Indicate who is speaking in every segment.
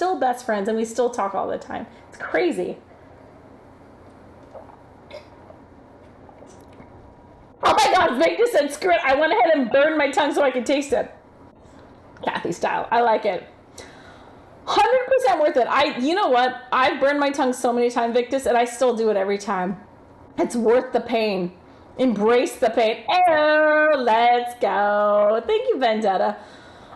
Speaker 1: still best friends and we still talk all the time. It's crazy. Oh my God, Victor said, screw it. I went ahead and burned my tongue so I could taste it. Kathy style. I like it. 100% worth it. You know what? I've burned my tongue so many times, Victus, and I still do it every time. It's worth the pain. Embrace the pain. Oh, let's go. Thank you, Vendetta.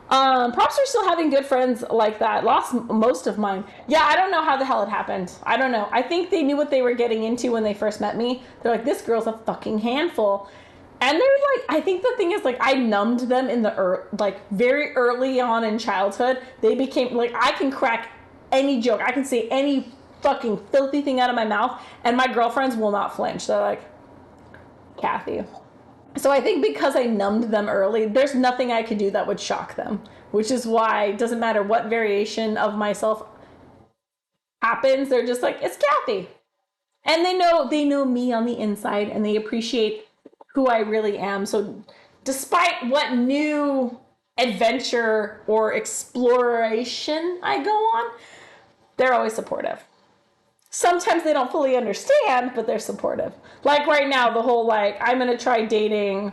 Speaker 1: Props for still having good friends like that. Lost most of mine. Yeah, I don't know how the hell it happened. I don't know. I think they knew what they were getting into when they first met me. They're like, this girl's a fucking handful. And they're like, I think the thing is, like, I numbed them in the, like, very early on in childhood. They became, like, I can crack any joke. I can say any fucking filthy thing out of my mouth, and my girlfriends will not flinch. They're like, Kathy. So I think because I numbed them early, there's nothing I could do that would shock them, which is why it doesn't matter what variation of myself happens. They're just like, it's Kathy. And they know me on the inside, and they appreciate who I really am. So despite what new adventure or exploration I go on, they're always supportive. Sometimes they don't fully understand, but they're supportive. Like right now, the whole, like, I'm going to try dating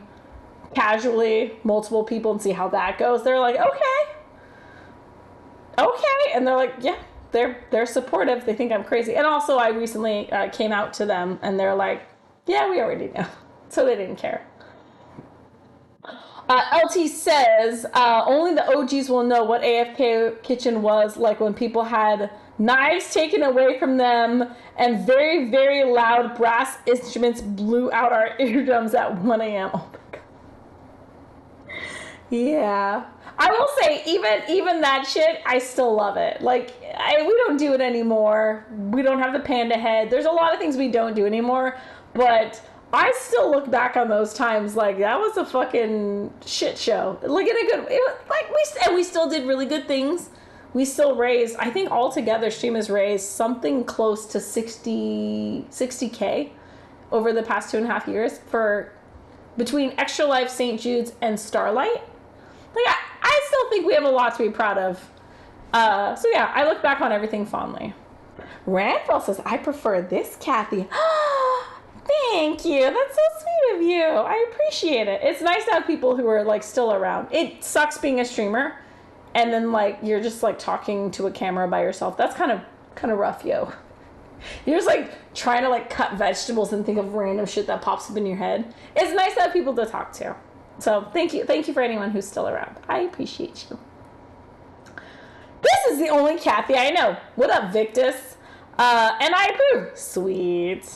Speaker 1: casually multiple people and see how that goes. They're like, okay. And they're like, yeah, they're supportive. They think I'm crazy. And also I recently came out to them and they're like, yeah, we already know. So they didn't care. LT says, only the OGs will know what AFK kitchen was like when people had knives taken away from them and very, very loud brass instruments blew out our eardrums at 1 a.m. Oh my God. Yeah. I will say, even that shit, I still love it. Like, we don't do it anymore. We don't have the panda head. There's a lot of things we don't do anymore, but I still look back on those times like that was a fucking shit show. Like in a good way. We still did really good things. We still raised, I think altogether Stream has raised something close to 60K over the past 2.5 years for between Extra Life, St. Jude's, and Starlight. Like I still think we have a lot to be proud of. So yeah, I look back on everything fondly. Randall says, I prefer this, Kathy. Thank you. That's so sweet of you. I appreciate it. It's nice to have people who are like still around. It sucks being a streamer and then like you're just like talking to a camera by yourself. That's kind of rough, yo. You're just like trying to like cut vegetables and think of random shit that pops up in your head. It's nice to have people to talk to. So thank you for anyone who's still around. I appreciate you. This is the only Kathy I know. What up, Victus? And I approve. Sweet.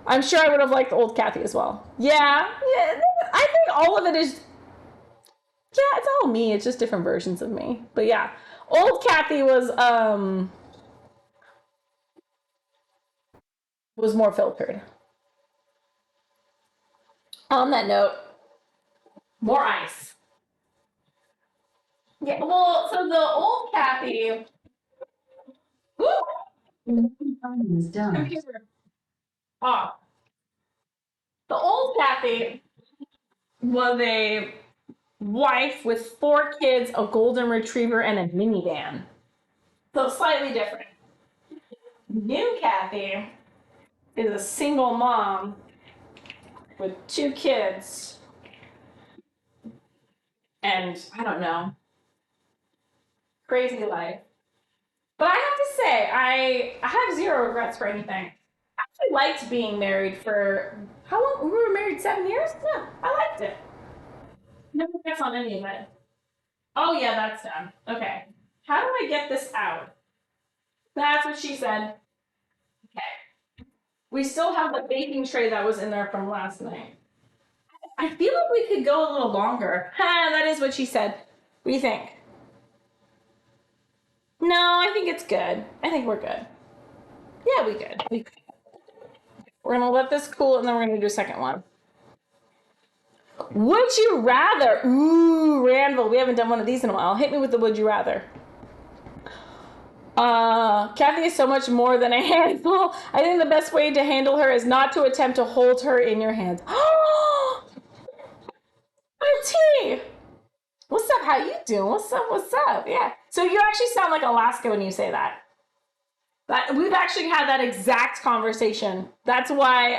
Speaker 1: I'm sure I would have liked old Kathy as well. Yeah, I think all of it is, yeah, it's all me. It's just different versions of me. But yeah, old Kathy was more filtered. On that note, more ice. Yeah, well, so the old Kathy. Computer off. The old Kathy was a wife with 4 kids, a golden retriever, and a minivan. So slightly different. New Kathy is a single mom with 2 kids. And I don't know. Crazy life. But I have to say, I have 0 regrets for anything. I actually liked being married for, how long? We were married 7 years? Yeah, I liked it. No regrets on any of it. Oh yeah, that's done. Okay. How do I get this out? That's what she said. Okay. We still have the baking tray that was in there from last night. I feel like we could go a little longer. That is what she said. What do you think? No, I think it's good. I think we're good. Yeah, we good. We're gonna let this cool and then we're gonna do a second one. Would you rather? Ooh, Randall, we haven't done one of these in a while. Hit me with the would you rather. Kathy is so much more than a handful. I think the best way to handle her is not to attempt to hold her in your hands. Oh, T. What's up? How you doing? What's up? Yeah. So you actually sound like Alaska when you say that. We've actually had that exact conversation. That's why,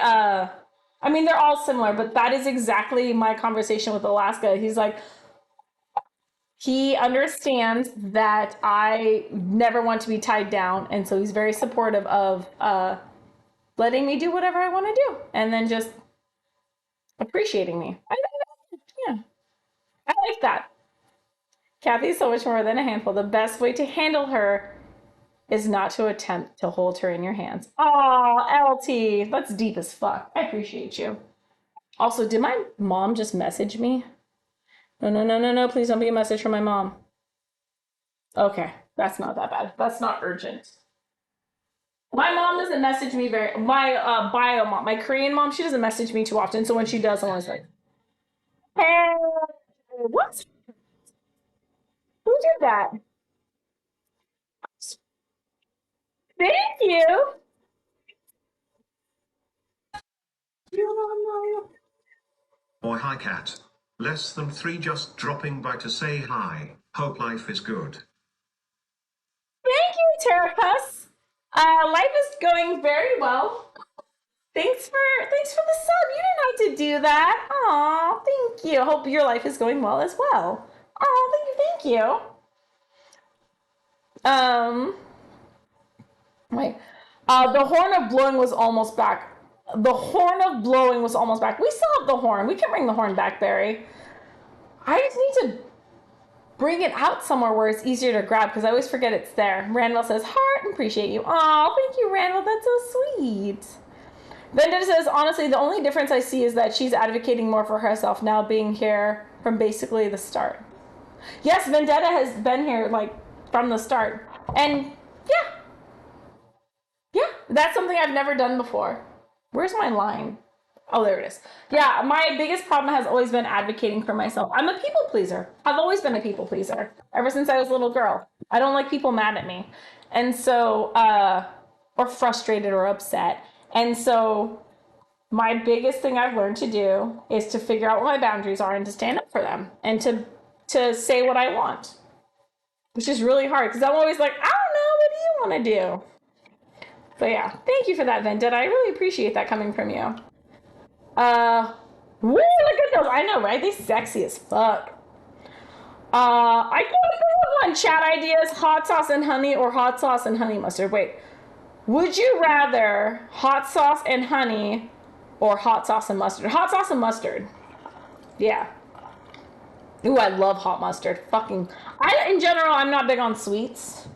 Speaker 1: I mean, they're all similar, but that is exactly my conversation with Alaska. He's like, he understands that I never want to be tied down. And so he's very supportive of letting me do whatever I want to do and then just appreciating me. Yeah, I like that. Kathy's so much more than a handful. The best way to handle her is not to attempt to hold her in your hands. Aw, LT, that's deep as fuck. I appreciate you. Also, did my mom just message me? No, no, no, no, no. Please don't be a message from my mom. Okay, that's not that bad. That's not urgent. My mom doesn't message me very. My bio mom, my Korean mom, she doesn't message me too often. So when she does, I'm always like, "Hey, what? Who did that? Thank you."
Speaker 2: Or hi cat. Less than 3 just dropping by to say hi. Hope life is good.
Speaker 1: Thank you, Terrapus. Life is going very well. Thanks for the sub. You didn't have to do that. Aw, thank you. Hope your life is going well as well. Aw, thank you. Wait. The horn of blowing was almost back. The horn of blowing was almost back. We still have the horn. We can bring the horn back, Barry. I just need to bring it out somewhere where it's easier to grab because I always forget it's there. Randall says, heart, appreciate you. Aw, thank you, Randall. That's so sweet. Vendetta says, honestly, the only difference I see is that she's advocating more for herself now being here from basically the start. Yes, Vendetta has been here like from the start. And yeah, that's something I've never done before. Where's my line? Oh, there it is. Yeah, my biggest problem has always been advocating for myself. I'm a people pleaser. I've always been a people pleaser ever since I was a little girl. I don't like people mad at me. And so, or frustrated or upset. And so my biggest thing I've learned to do is to figure out what my boundaries are and to stand up for them and to say what I want, which is really hard because I'm always like, I don't know, what do you want to do? But yeah, thank you for that, Vendetta. I really appreciate that coming from you. Woo, look at those. I know, right? They sexy as fuck. I got one chat ideas: hot sauce and honey or hot sauce and honey mustard. Wait, would you rather hot sauce and honey or hot sauce and mustard? Hot sauce and mustard. Yeah. Ooh, I love hot mustard. In general, I'm not big on sweets,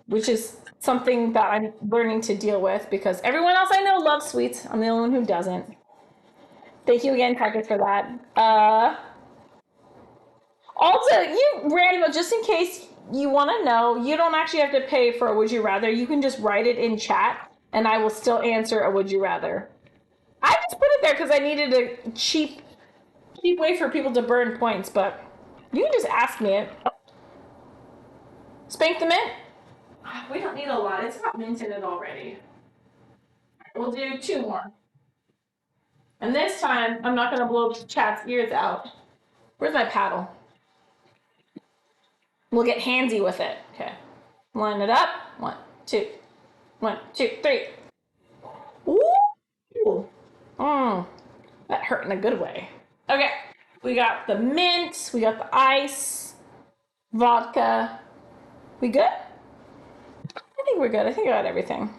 Speaker 1: which is something that I'm learning to deal with because everyone else I know loves sweets. I'm the only one who doesn't. Thank you again, Patrick, for that. Also, Randall, just in case you want to know, you don't actually have to pay for a would you rather. You can just write it in chat, and I will still answer a would you rather. I just put it there because I needed a cheap way for people to burn points, but you can just ask me it. Spank the mint? We don't need a lot. It's got mint in it already. We'll do 2 more. And this time, I'm not going to blow chat's ears out. Where's my paddle? We'll get handsy with it. Okay. Line it up. 1, 2. 1, 2, 3. Ooh. That hurt in a good way. Okay. We got the mint. We got the ice. Vodka. We good? I think we're good. I think I got everything.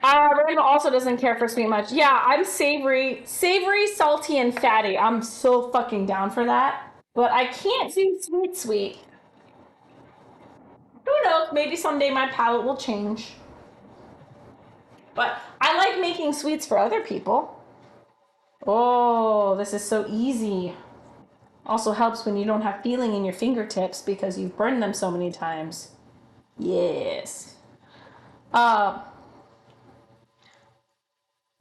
Speaker 1: Randall also doesn't care for sweet much. Yeah, I'm savory, salty, and fatty. I'm so fucking down for that. But I can't do sweet. Who knows? Maybe someday my palate will change. But I like making sweets for other people. Oh, this is so easy. Also helps when you don't have feeling in your fingertips because you've burned them so many times. Yes. I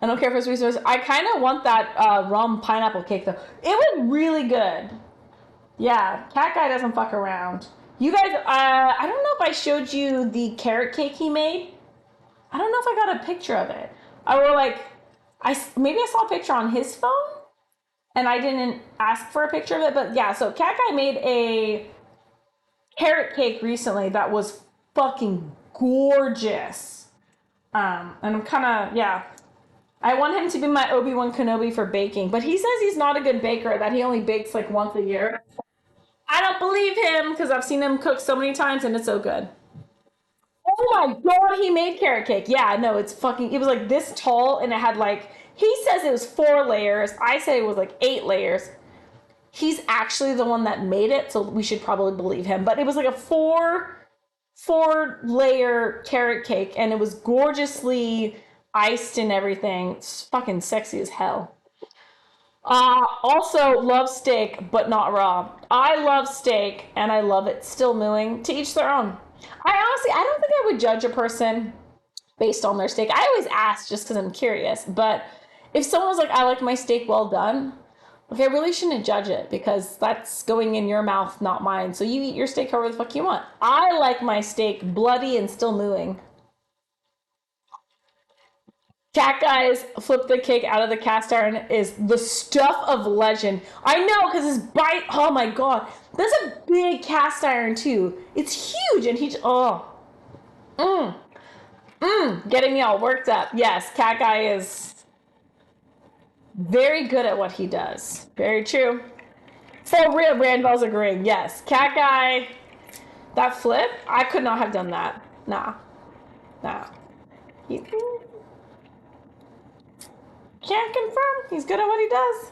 Speaker 1: don't care for sweet sauce. I kind of want that rum pineapple cake though. It was really good. Yeah, Cat Guy doesn't fuck around. You guys, I don't know if I showed you the carrot cake he made. I don't know if I got a picture of it. Maybe I saw a picture on his phone, and I didn't ask for a picture of it. But yeah, so Cat Guy made carrot cake recently that was fucking gorgeous. And I'm kind of, yeah. I want him to be my Obi-Wan Kenobi for baking, but he says he's not a good baker, that he only bakes like once a year. I don't believe him because I've seen him cook so many times and it's so good. Oh my god, he made carrot cake. Yeah, no, it's fucking, it was like this tall and it had like, he says it was 4 layers. I say it was like 8 layers. He's actually the one that made it, so we should probably believe him. But it was like a four layer carrot cake and it was gorgeously iced and everything. It's fucking sexy as hell. Also love steak, but not raw. I love steak and I love it still mooing. To each their own. I don't think I would judge a person based on their steak. I always ask just because I'm curious. But if someone was like, I like my steak well done, like I really shouldn't judge it because that's going in your mouth, not mine. So you eat your steak however the fuck you want. I like my steak bloody and still mooing. Cat Guys flip the cake out of the cast iron is the stuff of legend. I know because his bite. Oh my god, that's a big cast iron too. It's huge, and getting me all worked up. Yes, Cat Guy is very good at what he does. Very true. For real, Randall's agreeing. Yes, Cat Guy. That flip, I could not have done that. Nah. He, can't confirm. He's good at what he does.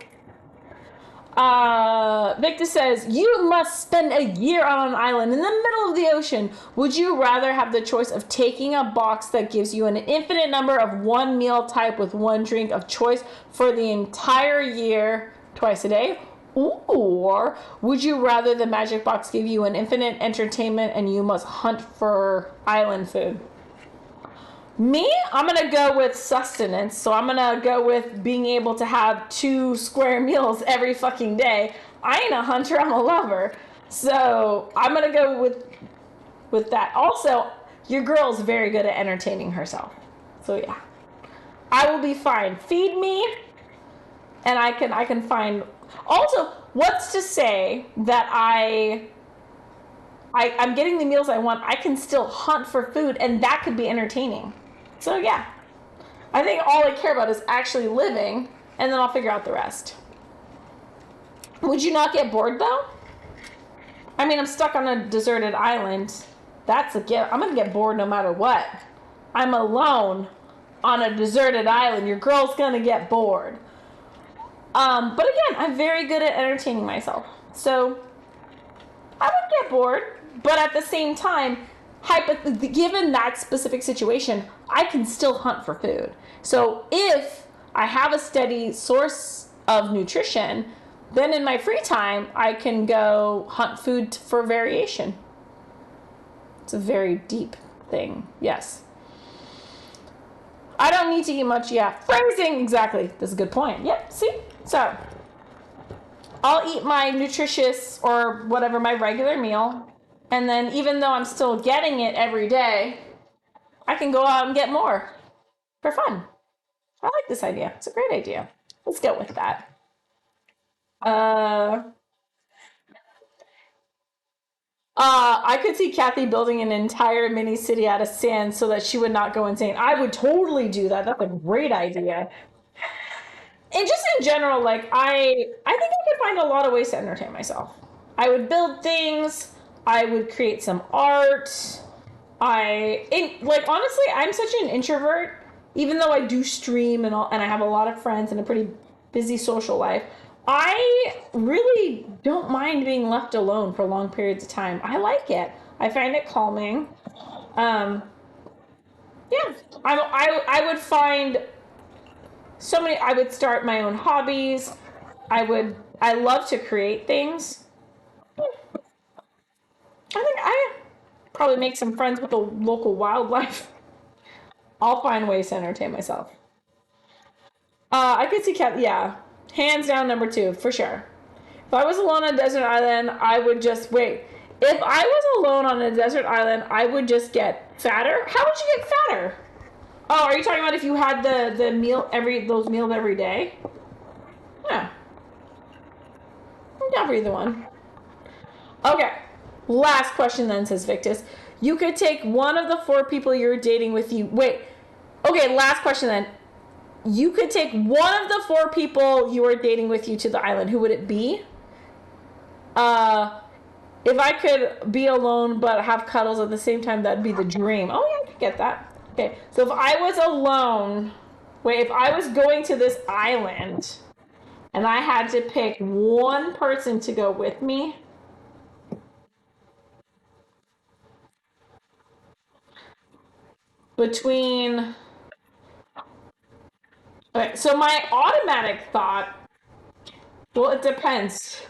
Speaker 1: Victor says, you must spend a year on an island in the middle of the ocean. Would you rather have the choice of taking a box that gives you an infinite number of one meal type with one drink of choice for the entire year, twice a day? Or would you rather the magic box give you an infinite entertainment and you must hunt for island food? Me, I'm gonna go with sustenance. So I'm gonna go with being able to have 2 square meals every fucking day. I ain't a hunter, I'm a lover. So I'm gonna go with that. Also, your girl's very good at entertaining herself. So yeah. I will be fine. Feed me and I can find. Also, what's to say that I'm getting the meals I want, I can still hunt for food and that could be entertaining. So yeah, I think all I care about is actually living, and then I'll figure out the rest. Would you not get bored though? I mean, I'm stuck on a deserted island. That's a gift. I'm gonna get bored no matter what. I'm alone on a deserted island. Your girl's gonna get bored. But again, I'm very good at entertaining myself. So I would get bored, but at the same time, given that specific situation, I can still hunt for food. So if I have a steady source of nutrition, then in my free time, I can go hunt food for variation. It's a very deep thing. Yes. I don't need to eat much. Yeah. Phrasing. Exactly. That's a good point. Yep. See? So I'll eat my nutritious or whatever, my regular meal. And then even though I'm still getting it every day, I can go out and get more for fun. I like this idea. It's a great idea. Let's go with that. I could see Kathy building an entire mini city out of sand so that she would not go insane. I would totally do that. That's a great idea. And just in general, like I think I could find a lot of ways to entertain myself. I would build things. I would create some art. Honestly, I'm such an introvert. Even though I do stream and all, and I have a lot of friends and a pretty busy social life, I really don't mind being left alone for long periods of time. I like it. I find it calming. Yeah, I would find so many. I would start my own hobbies. I love to create things. I think I probably make some friends with the local wildlife. I'll find ways to entertain myself. I could see cat. Yeah, hands down number 2 for sure. If I was alone on a desert island, I would just wait. If I was alone on a desert island, I would just get fatter. How would you get fatter? Oh, are you talking about if you had the meal those meals every day? Yeah, I'm down for either one. Okay. Last question then, says Victus. You could take one of the 4 people you're dating with you. Wait. Okay, last question then. You could take one of the 4 people you are dating with you to the island. Who would it be? If I could be alone but have cuddles at the same time, that'd be the dream. Oh yeah, I could get that. Okay, so if I was alone, if I was going to this island and I had to pick one person to go with me, between... Okay, so my automatic thought, well, it depends.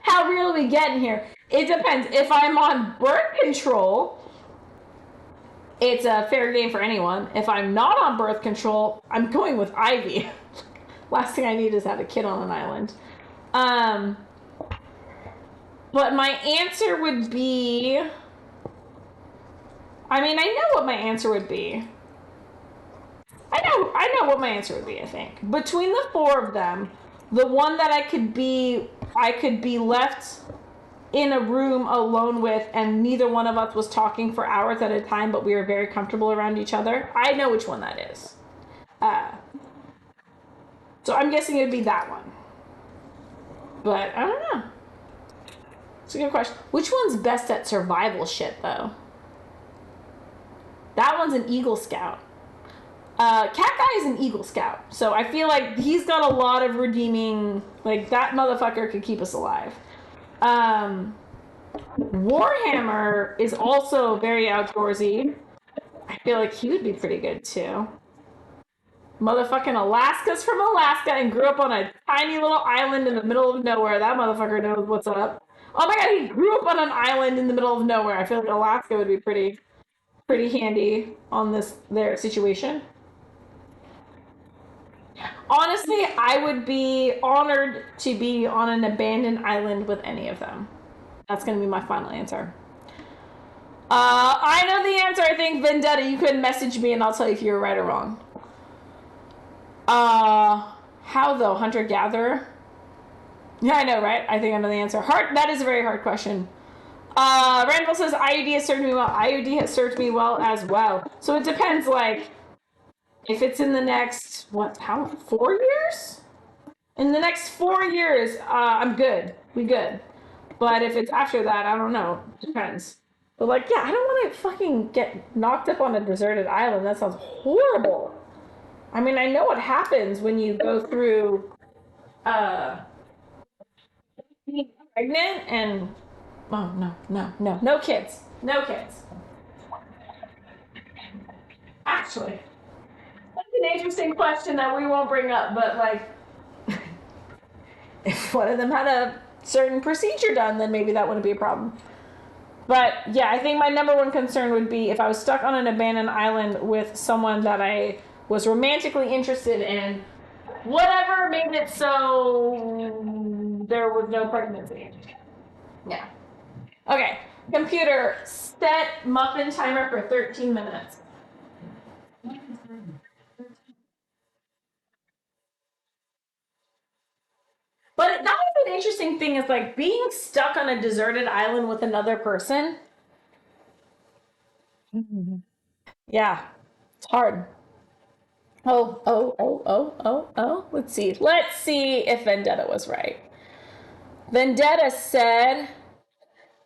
Speaker 1: How real are we getting here? It depends. If I'm on birth control, it's a fair game for anyone. If I'm not on birth control, I'm going with Ivy. Last thing I need is have a kid on an island. But my answer would be... I mean, I know what my answer would be. I know what my answer would be, I think. Between the 4 of them, the one that I could be left in a room alone with, and neither one of us was talking for hours at a time, but we were very comfortable around each other. I know which one that is. So I'm guessing it would be that one. But I don't know. It's a good question. Which one's best at survival shit, though? That one's an Eagle Scout. Cat Guy is an Eagle Scout, so I feel like he's got a lot of redeeming... Like, that motherfucker could keep us alive. Warhammer is also very outdoorsy. I feel like he would be pretty good, too. Motherfucking Alaska's from Alaska and grew up on a tiny little island in the middle of nowhere. That motherfucker knows what's up. Oh my god, he grew up on an island in the middle of nowhere. I feel like Alaska would be pretty handy on their situation. Honestly, I would be honored to be on an abandoned island with any of them. That's going to be my final answer. I know the answer. I think Vendetta, you could message me and I'll tell you if you're right or wrong. How though? Hunter-gatherer? Yeah, I know, right? I think I know the answer. That is a very hard question. Randall says IUD has served me well. IUD has served me well as well. So it depends, like, if it's in the next, 4 years? In the next 4 years, I'm good. We good. But if it's after that, I don't know. Depends. But, like, yeah, I don't want to fucking get knocked up on a deserted island. That sounds horrible. I mean, I know what happens when you go through being pregnant and... Oh, no kids. No kids. Actually, that's an interesting question that we won't bring up, but, like, if one of them had a certain procedure done, then maybe that wouldn't be a problem. But, yeah, I think my number one concern would be if I was stuck on an abandoned island with someone that I was romantically interested in, whatever made it so there was no pregnancy. Yeah. Okay, computer, set muffin timer for 13 minutes. But that was an interesting thing, is like being stuck on a deserted island with another person. Yeah, it's hard. Oh. Let's see. Let's see if Vendetta was right. Vendetta said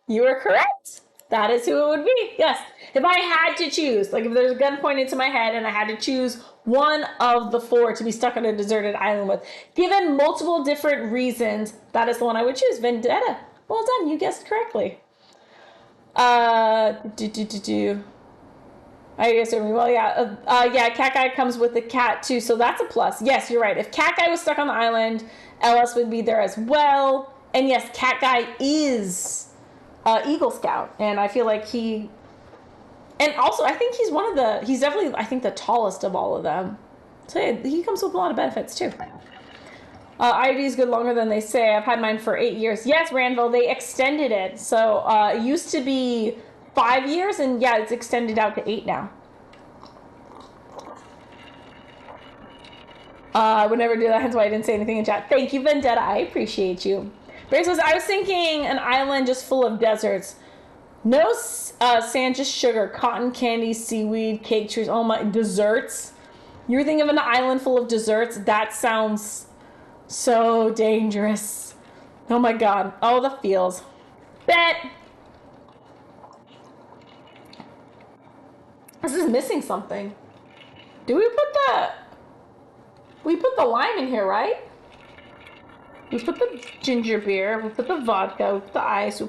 Speaker 1: you were correct. That is who it would be. Yes. If I had to choose, like if there's a gun pointed to my head and I had to choose one of the 4 to be stuck on a deserted island with, given multiple different reasons, that is the one I would choose. Vendetta. Well done. You guessed correctly. I guess well, yeah. Yeah, Cat Guy comes with the cat too, so that's a plus. Yes, you're right. If Cat Guy was stuck on the island, LS would be there as well. And yes, Cat Guy is Eagle Scout, and I feel like he... And also, I think he's definitely, I think, the tallest of all of them. So yeah, he comes with a lot of benefits too. IUD is good longer than they say. I've had mine for 8 years. Yes, Ranville, they extended it. So it used to be 5 years, and yeah, it's extended out to 8 now. I would never do that, hence why I didn't say anything in chat. Thank you, Vendetta. I appreciate you. Says, I was thinking an island just full of deserts. No sand, just sugar, cotton candy, seaweed, cake trees. Oh my, desserts. You're thinking of an island full of desserts? That sounds so dangerous. Oh my god. Oh, the feels. Bet. This is missing something. Do we put the lime in here, right? We put the ginger beer, we put the vodka, we put the ice,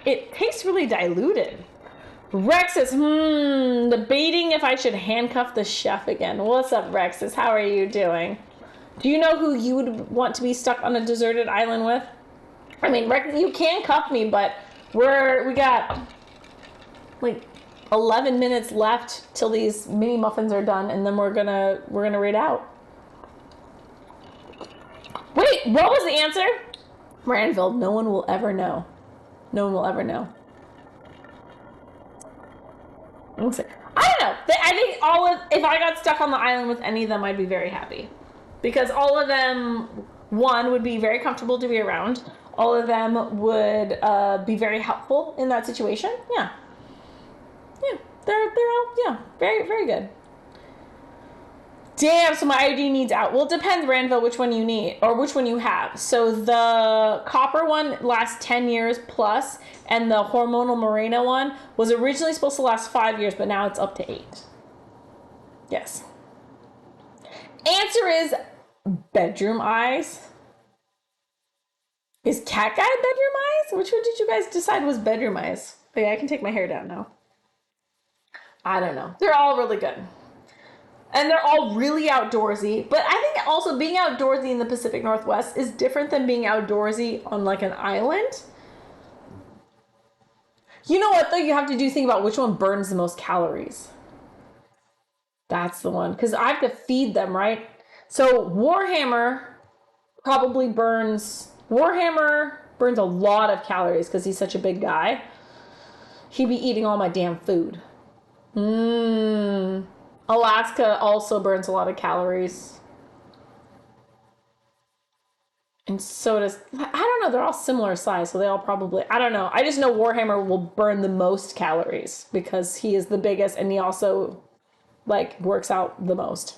Speaker 1: it tastes really diluted. Rex says, debating if I should handcuff the chef again. What's up, Rexus? How are you doing? Do you know who you would want to be stuck on a deserted island with? I mean, Rex, you can cuff me, but we got like 11 minutes left till these mini muffins are done, and then we're gonna raid out. Wait, what was the answer? Ranville, no one will ever know. No one will ever know. I don't know. I think if I got stuck on the island with any of them, I'd be very happy. Because all of them, one, would be very comfortable to be around. All of them would be very helpful in that situation. Yeah. Yeah, they're all, very, very good. Damn, so my ID needs out. Well, it depends, Ranville, which one you need, or which one you have. So the copper one lasts 10 years plus, and the hormonal merino one was originally supposed to last 5 years, but now it's up to 8. Yes. Answer is bedroom eyes. Is cat guy bedroom eyes? Which one did you guys decide was bedroom eyes? Oh yeah, I can take my hair down now. I don't know. They're all really good. And they're all really outdoorsy. But I think also being outdoorsy in the Pacific Northwest is different than being outdoorsy on like an island. You know what though? You have to think about which one burns the most calories. That's the one. Because I have to feed them, right? So Warhammer burns a lot of calories because he's such a big guy. He'd be eating all my damn food. Alaska also burns a lot of calories. And so does, I don't know, they're all similar size, so they all probably, I don't know. I just know Warhammer will burn the most calories because he is the biggest and he also, like, works out the most.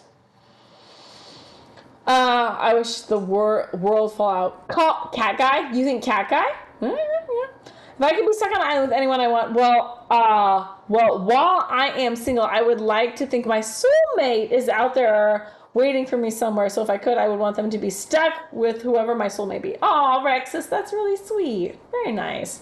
Speaker 1: I wish the world fall out. Cat guy? You think cat guy? Yeah. If I could be stuck on an island with anyone I want, well, while I am single, I would like to think my soulmate is out there waiting for me somewhere. So if I could, I would want them to be stuck with whoever my soul may be. Oh, Rexus, that's really sweet. Very nice.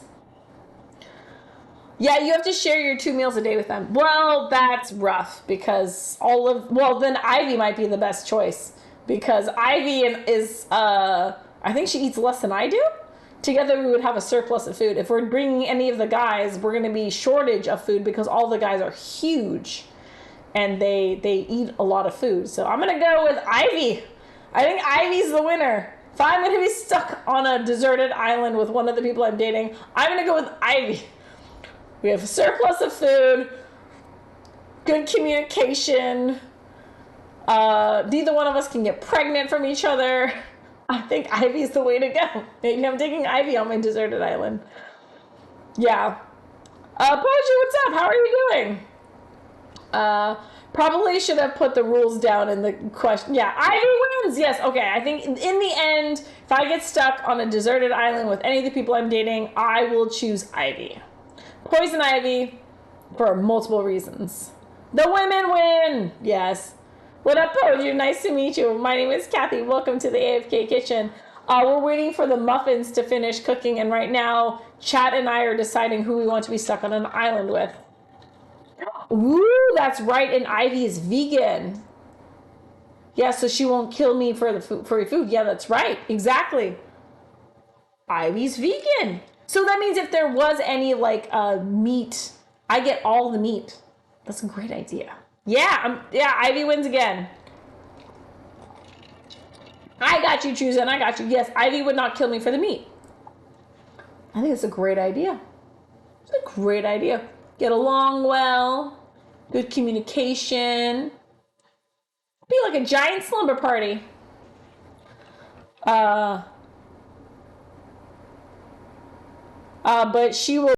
Speaker 1: Yeah, you have to share your 2 meals a day with them. Well, that's rough because then Ivy might be the best choice because Ivy is, I think she eats less than I do. Together we would have a surplus of food. If we're bringing any of the guys, we're going to be shortage of food because all the guys are huge and they eat a lot of food. So I'm going to go with Ivy. I think Ivy's the winner. If I'm going to be stuck on a deserted island with one of the people I'm dating, I'm going to go with Ivy. We have a surplus of food, good communication. Neither one of us can get pregnant from each other. I think Ivy's the way to go. Maybe I'm taking Ivy on my deserted island. Yeah. Poji, what's up? How are you doing? Probably should have put the rules down in the question. Yeah, Ivy wins. Yes, okay. I think in the end, if I get stuck on a deserted island with any of the people I'm dating, I will choose Ivy. Poison Ivy for multiple reasons. The women win. Yes. What up, Poju? Nice to meet you. My name is Kathy. Welcome to the AFK Kitchen. We're waiting for the muffins to finish cooking, and right now, Chad and I are deciding who we want to be stuck on an island with. Ooh, that's right, and Ivy is vegan. Yeah, so she won't kill me for your food. Yeah, that's right. Exactly. Ivy's vegan. So that means if there was any, meat, I get all the meat. That's a great idea. Yeah, Ivy wins again. I got you, Chusen. I got you. Yes, Ivy would not kill me for the meat. I think it's a great idea. It's a great idea. Get along well. Good communication. Be like a giant slumber party. but she will